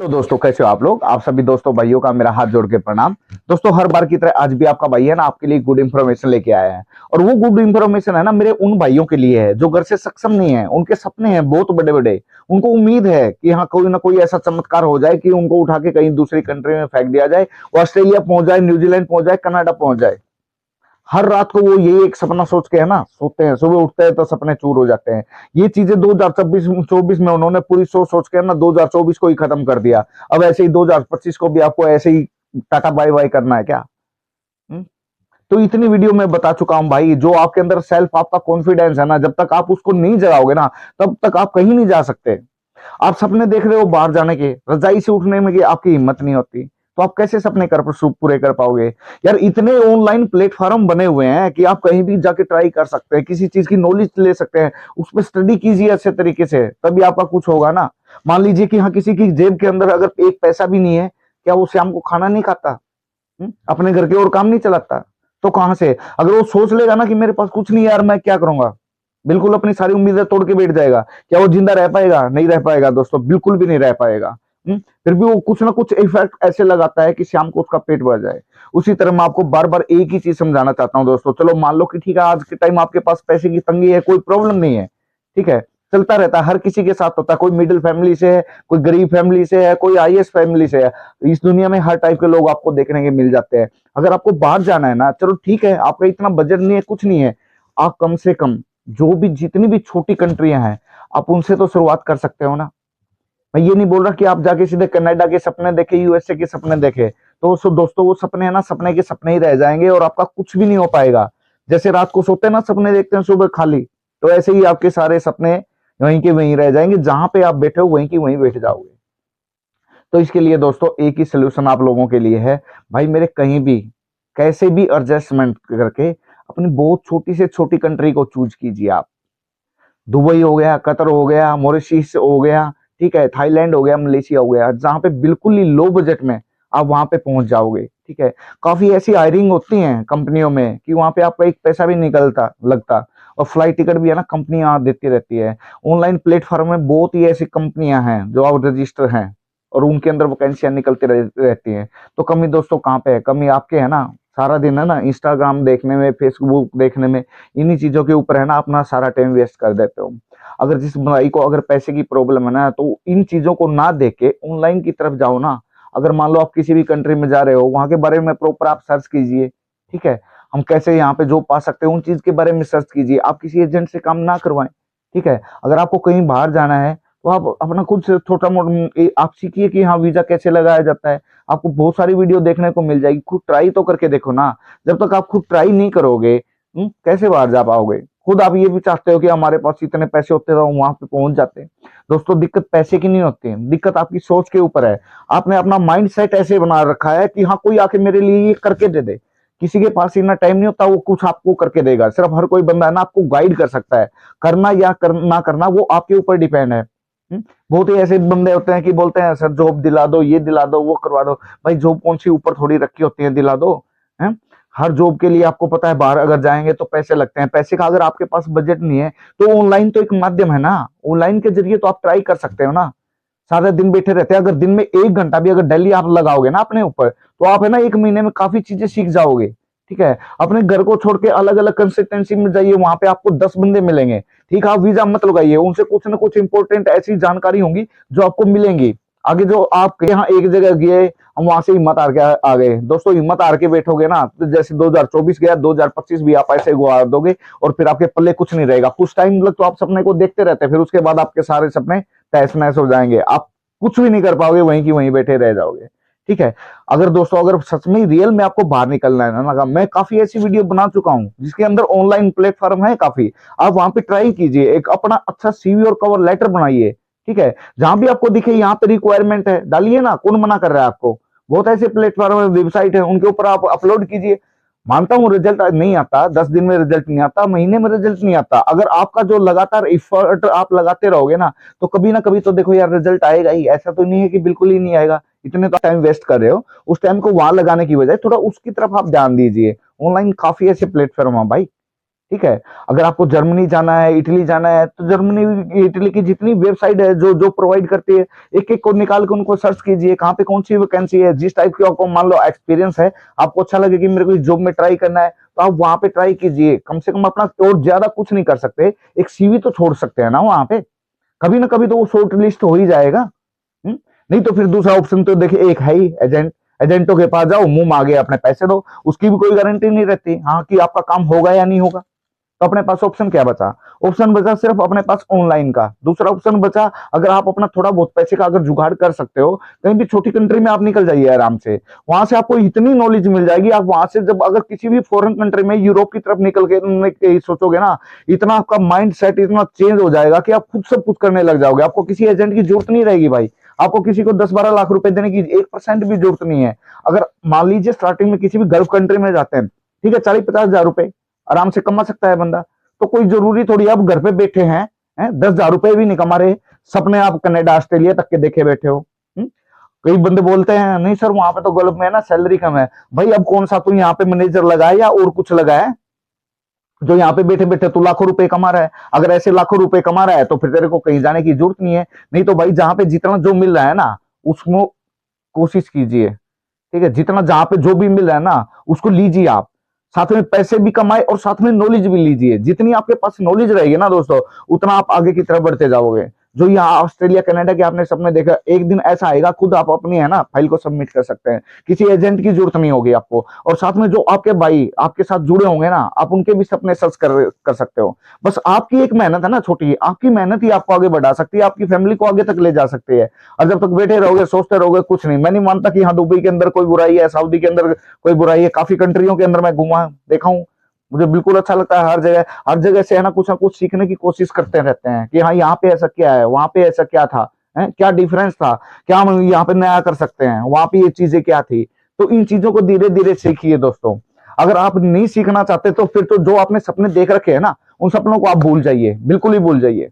तो दोस्तों कैसे हो आप लोग। आप सभी दोस्तों भाइयों का मेरा हाथ जोड़ के प्रणाम। दोस्तों हर बार की तरह आज भी आपका भाई है ना आपके लिए गुड इन्फॉर्मेशन लेके आया है। और वो गुड इन्फॉर्मेशन है ना मेरे उन भाइयों के लिए है जो घर से सक्षम नहीं है, उनके सपने हैं बहुत बड़े बड़े। उनको उम्मीद है कि हाँ कोई ना कोई ऐसा चमत्कार हो जाए कि उनको उठा के कहीं दूसरी कंट्री में फेंक दिया जाए, वो ऑस्ट्रेलिया पहुंच जाए, न्यूजीलैंड पहुंच जाए, कनाडा पहुंच जाए। हर रात को वो यही एक सपना सोच के है ना सोते हैं, सुबह उठते हैं तो सपने चूर हो जाते हैं। ये चीजें 2024 में उन्होंने पूरी सोच सोच के है ना 2024 को ही खत्म कर दिया। अब ऐसे ही 2025 को भी आपको ऐसे ही टाटा बाय बाय करना है क्या? हुँ? तो इतनी वीडियो में बता चुका हूं भाई, जो आपके अंदर सेल्फ आपका कॉन्फिडेंस है ना, जब तक आप उसको नहीं जगाओगे ना तब तक आप कहीं नहीं जा सकते। आप सपने देख रहे हो बाहर जाने के, रजाई से उठने में की आपकी हिम्मत नहीं होती, तो आप कैसे सपने पूरे कर पाओगे? यार इतने ऑनलाइन प्लेटफॉर्म बने हुए हैं कि आप कहीं भी जाके ट्राई कर सकते हैं, किसी चीज की नॉलेज ले सकते हैं, उस पर स्टडी कीजिए अच्छे तरीके से, तभी आपका कुछ होगा ना। मान लीजिए कि हाँ किसी की जेब के अंदर अगर एक पैसा भी नहीं है, क्या वो शाम को खाना नहीं खाता? अपने घर के और काम नहीं चलाता? तो कहां से? अगर वो सोच लेगा ना कि मेरे पास कुछ नहीं है यार, मैं क्या करूंगा, बिल्कुल अपनी सारी उम्मीदें तोड़ के बैठ जाएगा। क्या वो जिंदा रह पाएगा? नहीं रह पाएगा दोस्तों, बिल्कुल भी नहीं रह पाएगा। फिर भी वो कुछ ना कुछ इफेक्ट ऐसे लगाता है कि शाम को उसका पेट भर जाए। उसी तरह मैं आपको बार बार एक ही चीज समझाना चाहता हूँ दोस्तों। चलो मान लो कि ठीक है आज के टाइम आपके पास पैसे की तंगी है, कोई प्रॉब्लम नहीं है, ठीक है, चलता रहता है, हर किसी के साथ होता है। कोई मिडिल फैमिली से है, कोई गरीब फैमिली से है, कोई आईएएस फैमिली से है। इस दुनिया में हर टाइप के लोग आपको देखने के मिल जाते हैं। अगर आपको बाहर जाना है ना, चलो ठीक है आपका इतना बजट नहीं है, कुछ नहीं है, आप कम से कम जो भी जितनी भी छोटी कंट्रियां हैं आप उनसे तो शुरुआत कर सकते हो ना। मैं ये नहीं बोल रहा कि आप जाके सीधे कनाडा के सपने देखे, यूएसए के सपने देखे, तो दोस्तों वो सपने है ना सपने के सपने ही रह जाएंगे और आपका कुछ भी नहीं हो पाएगा। जैसे रात को सोते हैं ना सपने देखते हैं सुबह खाली, तो ऐसे ही आपके सारे सपने वहीं के वहीं रह जाएंगे, जहां पे आप बैठे हो वहीं की वहीं बैठ जाओगे। तो इसके लिए दोस्तों एक ही सोल्यूशन आप लोगों के लिए है भाई, मेरे कहीं भी कैसे भी एडजस्टमेंट करके अपनी बहुत छोटी से छोटी कंट्री को चूज कीजिए आप। दुबई हो गया, कतर हो गया, मॉरिशस हो गया, ठीक है, थाईलैंड हो गया, मलेशिया हो गया, जहां पे बिल्कुल ही लो बजट में आप वहां पे पहुंच जाओगे, ठीक है। काफी ऐसी हायरिंग होती है कंपनियों में कि वहां पे आपका एक पैसा भी निकलता लगता, और फ्लाइट टिकट भी है ना कंपनियां देती रहती है। ऑनलाइन प्लेटफॉर्म में बहुत ही ऐसी कंपनियां हैं जो आप रजिस्टर हैं और उनके अंदर वैकेंसियां निकलती रहती हैं। तो कमी दोस्तों कहाँ पे है? कमी आपके है ना, सारा दिन है ना इंस्टाग्राम देखने में, फेसबुक देखने में, इन्हीं चीजों के ऊपर है ना अपना सारा टाइम वेस्ट कर देते हो। अगर जिस भाई को अगर पैसे की प्रॉब्लम है ना, तो इन चीजों को ना देख के ऑनलाइन की तरफ जाओ ना। अगर मान लो आप किसी भी कंट्री में जा रहे हो, वहां के बारे में प्रॉपर आप सर्च कीजिए, ठीक है। हम कैसे यहाँ पे जॉब पा सकते हैं उन चीज के बारे में सर्च कीजिए। आप किसी एजेंट से काम ना करवाएं, ठीक है। अगर आपको कहीं बाहर जाना है तो आप अपना खुद से छोटा मोटा आप सीखिए कि हाँ वीजा कैसे लगाया जाता है। आपको बहुत सारी वीडियो देखने को मिल जाएगी, खुद ट्राई तो करके देखो ना। जब तक आप खुद ट्राई नहीं करोगे कैसे बाहर जा पाओगे? खुद आप ये भी चाहते हो कि हमारे पास इतने पैसे होते तो हम वहां पे पहुंच जाते। दोस्तों दिक्कत पैसे की नहीं होती है, दिक्कत आपकी सोच के ऊपर है। आपने अपना माइंड सेट ऐसे बना रखा है कि हाँ कोई आके मेरे लिए ये करके दे दे। किसी के पास इतना टाइम नहीं होता वो कुछ आपको करके देगा। सिर्फ हर कोई बंदा है ना आपको गाइड कर सकता है, करना या ना करना वो आपके ऊपर डिपेंड है। बहुत ही ऐसे बंदे होते हैं कि बोलते हैं सर जॉब दिला दो, ये दिला दो, वो करवा दो। भाई जॉब कौन सी ऊपर थोड़ी रखी होती है दिला दो, है? हर जॉब के लिए आपको पता है बाहर अगर जाएंगे तो पैसे लगते हैं। पैसे का अगर आपके पास बजट नहीं है तो ऑनलाइन तो एक माध्यम है ना, ऑनलाइन के जरिए तो आप ट्राई कर सकते हो ना। सारा दिन बैठे रहते हैं, अगर दिन में 1 घंटा भी अगर डेली आप लगाओगे ना अपने ऊपर, तो आप है ना 1 महीने में काफी चीजें सीख जाओगे, ठीक है। अपने घर को छोड़ के अलग अलग कंसल्टेंसी में जाइए, वहां पे आपको 10 बंदे मिलेंगे, ठीक है। आप वीजा मत लगाइए, उनसे कुछ ना कुछ इंपॉर्टेंट ऐसी जानकारी होंगी जो आपको मिलेंगी। आगे जो आप यहाँ एक जगह गए, हम वहां से हिम्मत हार के आ गए, दोस्तों हिम्मत हार के बैठोगे ना तो जैसे 2024 गया 2025 भी आप ऐसे गुआ दोगे और फिर आपके पल्ले कुछ नहीं रहेगा। कुछ टाइम लग तो आप सपने को देखते रहते हैं, फिर उसके बाद आपके सारे सपने तहस नहस हो जाएंगे, आप कुछ भी नहीं कर पाओगे, वहीं की वहीं बैठे रह जाओगे, ठीक है। अगर दोस्तों अगर सच में रियल में आपको बाहर निकलना है ना, मैं काफी ऐसी वीडियो बना चुका हूं जिसके अंदर ऑनलाइन प्लेटफॉर्म है काफी, आप वहां पे ट्राई कीजिए, एक अपना अच्छा सीवी और कवर लेटर बनाइए, ठीक है। जहां भी आपको दिखे यहाँ पे रिक्वायरमेंट है डालिए ना, कौन मना कर रहा है आपको? बहुत ऐसे प्लेटफॉर्म है, वेबसाइट है, उनके ऊपर आप अपलोड कीजिए। मानता हूँ रिजल्ट नहीं आता, 10 दिन में रिजल्ट नहीं आता, महीने में रिजल्ट नहीं आता, अगर आपका जो लगातार एफर्ट आप लगाते रहोगे ना तो कभी ना कभी तो देखो यार रिजल्ट आएगा ही। ऐसा तो नहीं है कि बिल्कुल ही नहीं आएगा। इतने तो टाइम वेस्ट कर रहे हो, उस टाइम को वहां लगाने की बजाय थोड़ा उसकी तरफ आप ध्यान दीजिए। ऑनलाइन काफी ऐसे प्लेटफॉर्म है भाई, ठीक है। अगर आपको जर्मनी जाना है, इटली जाना है, तो जर्मनी इटली की जितनी वेबसाइट है जो जो प्रोवाइड करती है, एक एक को निकाल के उनको सर्च कीजिए, कहाँ पे कौन सी वैकेंसी है, जिस टाइप की आपको मान लो एक्सपीरियंस है, आपको अच्छा लगे कि मेरे को इस जॉब में ट्राई करना है, तो आप वहां पे ट्राई कीजिए। कम से कम अपना, और ज्यादा कुछ नहीं कर सकते, एक सीवी तो छोड़ सकते हैं ना वहां पे, कभी ना कभी तो वो शॉर्ट लिस्ट हो ही जाएगा। नहीं तो फिर दूसरा ऑप्शन तो देखिए एक है ही, एजेंट। एजेंटों के पास जाओ, मुंह मांगे अपने पैसे दो, उसकी भी कोई गारंटी नहीं रहती हाँ कि आपका काम होगा या नहीं होगा। तो अपने पास ऑप्शन क्या बचा? ऑप्शन बचा सिर्फ अपने पास ऑनलाइन का। दूसरा ऑप्शन बचा, अगर आप अपना थोड़ा बहुत पैसे का अगर जुगाड़ कर सकते हो, कहीं भी छोटी कंट्री में आप निकल जाइए आराम से, वहां से आपको इतनी नॉलेज मिल जाएगी। आप वहां से जब अगर किसी भी फॉरेन कंट्री में, यूरोप की तरफ निकल के सोचोगे ना, इतना आपका माइंड सेट इतना चेंज हो जाएगा कि आप खुद सब कुछ करने लग जाओगे। आपको किसी एजेंट की जरूरत नहीं रहेगी भाई, आपको किसी को 10-12 लाख रुपए देने की 1% भी जरूरत नहीं है। अगर मान लीजिए स्टार्टिंग में किसी भी गल्फ कंट्री में जाते हैं, ठीक है, 40-50 हजार रुपए आराम से कमा सकता है बंदा। तो कोई जरूरी थोड़ी आप घर पे बैठे हैं, 10 हजार रुपए भी नहीं कमा रहे, सपने आप कनाडा ऑस्ट्रेलिया तक के देखे बैठे हो। कई बंदे बोलते हैं नहीं सर वहां पे तो गल्फ में है ना सैलरी कम है। भाई अब कौन सा तू यहाँ पे मैनेजर लगा है या और कुछ लगा है जो यहाँ पे बैठे बैठे तू लाखों रुपए कमा रहा है? अगर ऐसे लाखों रुपए कमा रहा है तो फिर तेरे को कहीं जाने की जरूरत नहीं है। नहीं तो भाई जहां पे जितना जो मिल रहा है ना, उसको कोशिश कीजिए, ठीक है, जितना जहां पे जो भी मिल रहा है ना उसको लीजिए आप, साथ में पैसे भी कमाए और साथ में नॉलेज भी लीजिए। जितनी आपके पास नॉलेज रहेगी ना दोस्तों, उतना आप आगे की तरफ बढ़ते जाओगे। जो यहाँ ऑस्ट्रेलिया कनाडा के आपने सपने देखा, एक दिन ऐसा आएगा खुद आप अपनी है ना फाइल को सबमिट कर सकते हैं, किसी एजेंट की जरूरत नहीं होगी आपको। और साथ में जो आपके भाई आपके साथ जुड़े होंगे ना, आप उनके भी सपने सर्च कर सकते हो। बस आपकी एक मेहनत है ना छोटी, आपकी मेहनत ही आपको आगे बढ़ा सकती है, आपकी फैमिली को आगे तक ले जा सकती है। और जब तक बैठे रहोगे सोचते रहोगे कुछ नहीं, मैं नहीं मानता कि हाँ दुबई के अंदर कोई बुराई है, सऊदी के अंदर कोई बुराई है। काफी कंट्रियों के अंदर मैं घुमा देखा हूँ, मुझे बिल्कुल अच्छा लगता है। हर जगह से है ना कुछ सीखने की कोशिश करते रहते हैं कि हाँ यहाँ पे ऐसा क्या है, वहां पे ऐसा क्या था, क्या डिफरेंस था, क्या हम यहाँ पे नया कर सकते हैं, वहां पे ये चीजें क्या थी। तो इन चीजों को धीरे धीरे सीखिए दोस्तों। अगर आप नहीं सीखना चाहते तो फिर तो जो आपने सपने देख रखे हैं ना, उन सपनों को आप भूल जाइए, बिल्कुल ही भूल जाइए।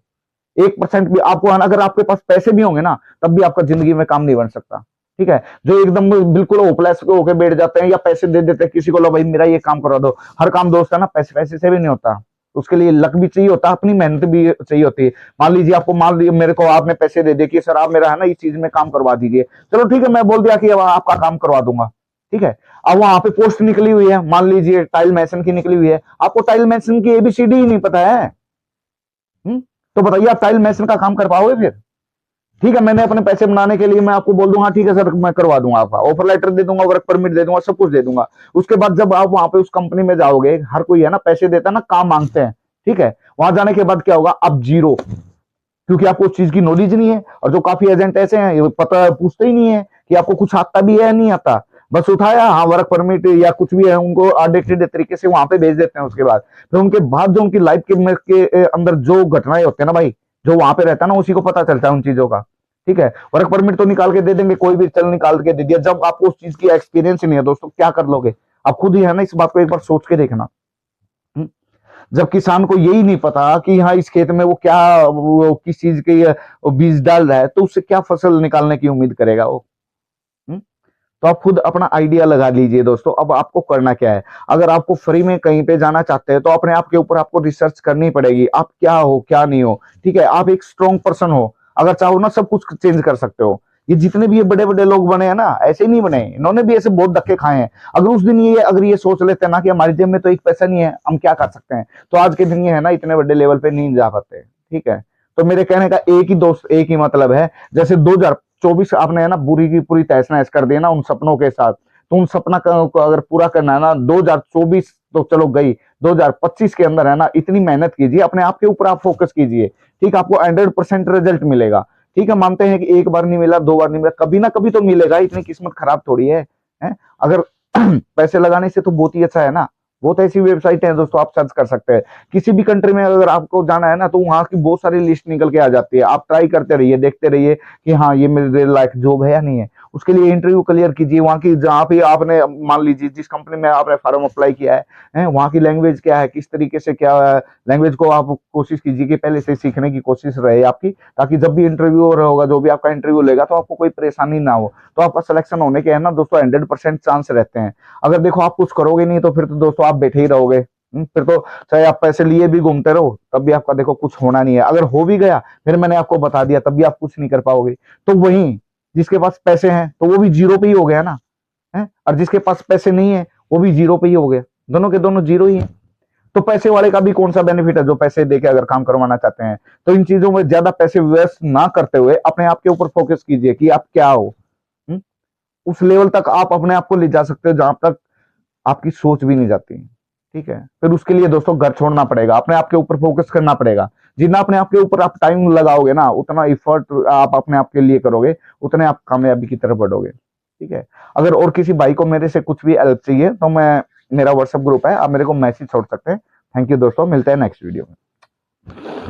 1% भी आपको, अगर आपके पास पैसे भी होंगे ना, तब भी आपका जिंदगी में काम नहीं बन सकता। ठीक है, जो एकदम बिल्कुल होपलेस होके बैठ जाते हैं या पैसे दे देते हैं किसी को, लो भाई मेरा ये काम करवा दो। हर काम दोस्त है ना पैसे पैसे से भी नहीं होता, उसके लिए लक भी चाहिए होता है, अपनी मेहनत भी चाहिए होती है। मान लीजिए आपको, मान लीजिए मेरे को आपने पैसे दे दिए कि सर आप मेरा है ना इस चीज में काम करवा दीजिए, चलो ठीक है, मैं बोल दिया कि अब आपका काम करवा दूंगा, ठीक है। अब वहां पे पोस्ट निकली हुई है, मान लीजिए टाइल मैसन की निकली हुई है, आपको टाइल मैसन की एबीसीडी ही नहीं पता है, तो बताइए आप टाइल मैसन का काम कर पाओगे फिर? ठीक है, मैंने अपने पैसे बनाने के लिए मैं आपको बोल दूंगा ठीक है सर मैं करवा दूंगा, आपका ऑफर लेटर दे दूंगा, वर्क परमिट दे दूंगा, सब कुछ दे दूंगा। उसके बाद जब आप वहां पे उस कंपनी में जाओगे, हर कोई है ना पैसे देता है ना, काम मांगते हैं, ठीक है, वहां जाने के बाद क्या होगा, अब जीरो, क्योंकि आपको उस चीज की नॉलेज नहीं है। और जो काफी एजेंट ऐसे हैं ये पता पूछते ही नहीं है कि आपको कुछ आता भी है या नहीं आता, बस उठाया हाँ वर्क परमिट या कुछ भी है, उनको ऑडिटेड तरीके से वहां पे भेज देते हैं। उसके बाद फिर उनके बाद जो उनकी लाइफ के अंदर जो घटनाएं होती है ना भाई, जो वहां पे रहता है ना उसी को पता चलता है उन चीजों का। ठीक है, वर्क परमिट तो निकाल के दे देंगे, कोई भी चल निकाल के दे दिया, जब आपको उस चीज की एक्सपीरियंस ही नहीं है दोस्तों, क्या कर लोगे? आप खुद ही है ना इस बात को एक बार सोच के देखना। जब किसान को यही नहीं पता कि हाँ इस खेत में वो क्या, वो किस चीज के वो बीज डाल रहा है, तो उससे क्या फसल निकालने की उम्मीद करेगा वो? तो आप खुद अपना आइडिया लगा लीजिए दोस्तों। अब आपको करना क्या है, अगर आपको फ्री में कहीं पे जाना चाहते हैं तो अपने आप के ऊपर आपको रिसर्च करनी पड़ेगी, आप क्या हो क्या नहीं हो। ठीक है, आप एक स्ट्रॉन्ग पर्सन हो, अगर चाहो ना सब कुछ चेंज कर सकते हो। ये जितने भी ये बड़े बड़े लोग बने हैं ना, ऐसे ही नहीं बने, इन्होंने भी ऐसे बहुत धक्के खाए हैं। अगर उस दिन ये अगर ये सोच लेते हैं ना कि हमारी जेब में तो एक पैसा नहीं है, हम क्या कर सकते हैं, तो आज के दिन ये है ना इतने बड़े लेवल पे नहीं जा पाते। ठीक है, तो मेरे कहने का एक ही दोस्त एक ही मतलब है, जैसे 2024 आपने है ना बुरी की पूरी तहस नहस कर दिया ना उन सपनों के साथ, तो उन सपना को अगर पूरा करना है ना, 2024 तो चलो गई, 2025 के अंदर है ना इतनी मेहनत कीजिए, अपने आप के ऊपर आप फोकस कीजिए। ठीक, आपको 100% रिजल्ट मिलेगा। ठीक है, मानते हैं कि एक बार नहीं मिला, 2 बार नहीं मिला, कभी ना कभी तो मिलेगा, इतनी किस्मत खराब थोड़ी है? अगर पैसे लगाने से तो बहुत ही अच्छा है ना। बहुत ऐसी वेबसाइट है दोस्तों, आप सर्च कर सकते हैं। किसी भी कंट्री में अगर आपको जाना है ना, तो वहां की बहुत सारी लिस्ट निकल के आ जाती है, आप ट्राई करते रहिए, देखते रहिए कि हाँ ये मेरे लायक जॉब है या नहीं है। उसके लिए इंटरव्यू क्लियर कीजिए, वहां की जहाँ पे आपने मान लीजिए जिस कंपनी में आपने फॉर्म अप्लाई किया है, वहां की लैंग्वेज क्या है, किस तरीके से क्या है, लैंग्वेज को आप कोशिश कीजिए कि पहले से सीखने की कोशिश रहे आपकी, ताकि जब भी इंटरव्यू होगा, जो भी आपका इंटरव्यू लेगा, तो आपको कोई परेशानी ना हो, तो आपका सिलेक्शन होने के है ना दोस्तों 100% चांस रहते हैं। अगर देखो आप कुछ करोगे नहीं तो फिर तो दोस्तों आप बैठे ही रहोगे, फिर तो चाहे आप पैसे लिए भी घूमते रहो तब भी आपका देखो कुछ होना नहीं है। अगर हो भी गया फिर मैंने आपको बता दिया तब भी आप कुछ नहीं कर पाओगे। तो वही जिसके पास पैसे हैं तो वो भी जीरो पे ही हो गया ना, है, और जिसके पास पैसे नहीं है वो भी जीरो पे ही हो गया। दोनों के दोनों जीरो ही है। तो पैसे वाले का भी कौन सा बेनिफिट है जो पैसे देके अगर काम करवाना चाहते हैं। तो इन चीजों में ज्यादा पैसे वेस्ट ना करते हुए अपने आप के ऊपर फोकस कीजिए कि आप क्या हो। हुँ? उस लेवल तक आप अपने आप को ले जा सकते हो जहां तक आपकी सोच भी नहीं जाती। ठीक है, फिर उसके लिए दोस्तों घर छोड़ना पड़ेगा, अपने आप के ऊपर फोकस करना पड़ेगा। जितना अपने आप के ऊपर आप टाइम लगाओगे ना, उतना इफर्ट आप अपने आप के लिए करोगे, उतने आप कामयाबी की तरफ बढ़ोगे। ठीक है, अगर और किसी भाई को मेरे से कुछ भी हेल्प चाहिए तो मैं मेरा व्हाट्सएप ग्रुप है, आप मेरे को मैसेज छोड़ सकते हैं। थैंक यू दोस्तों, मिलते हैं नेक्स्ट वीडियो में।